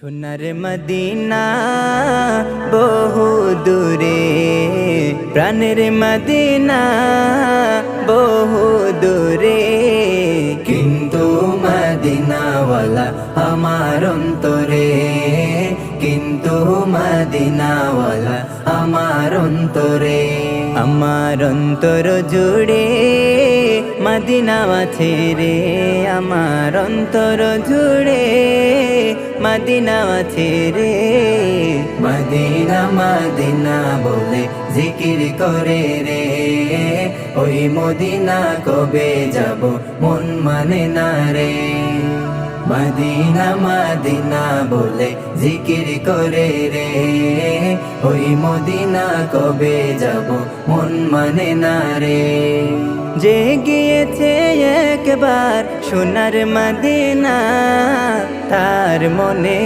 সোনার মদিনা বহু দূরে, প্রাণের মদিনা বহু দূরে, কিন্তু মদিনাওয়ালা আমার অন্তরে, কিন্তু মদিনাওয়ালা আমার অন্তরে। আমার অন্তর জুড়ে মদিনা আছে রে, আমার অন্তর জুড়ে মদিনা আছে রে। মদিনা মদিনা বলে জিকির করে রে, ওই মদিনা কবে যাব মন মানে না রে। মদিনা মদিনা বলে জিকির করে রে, ওই মদিনা কবে যাব মন মানে না রে। যে গিয়েছে একবার সোনার মদিনা, তার মনে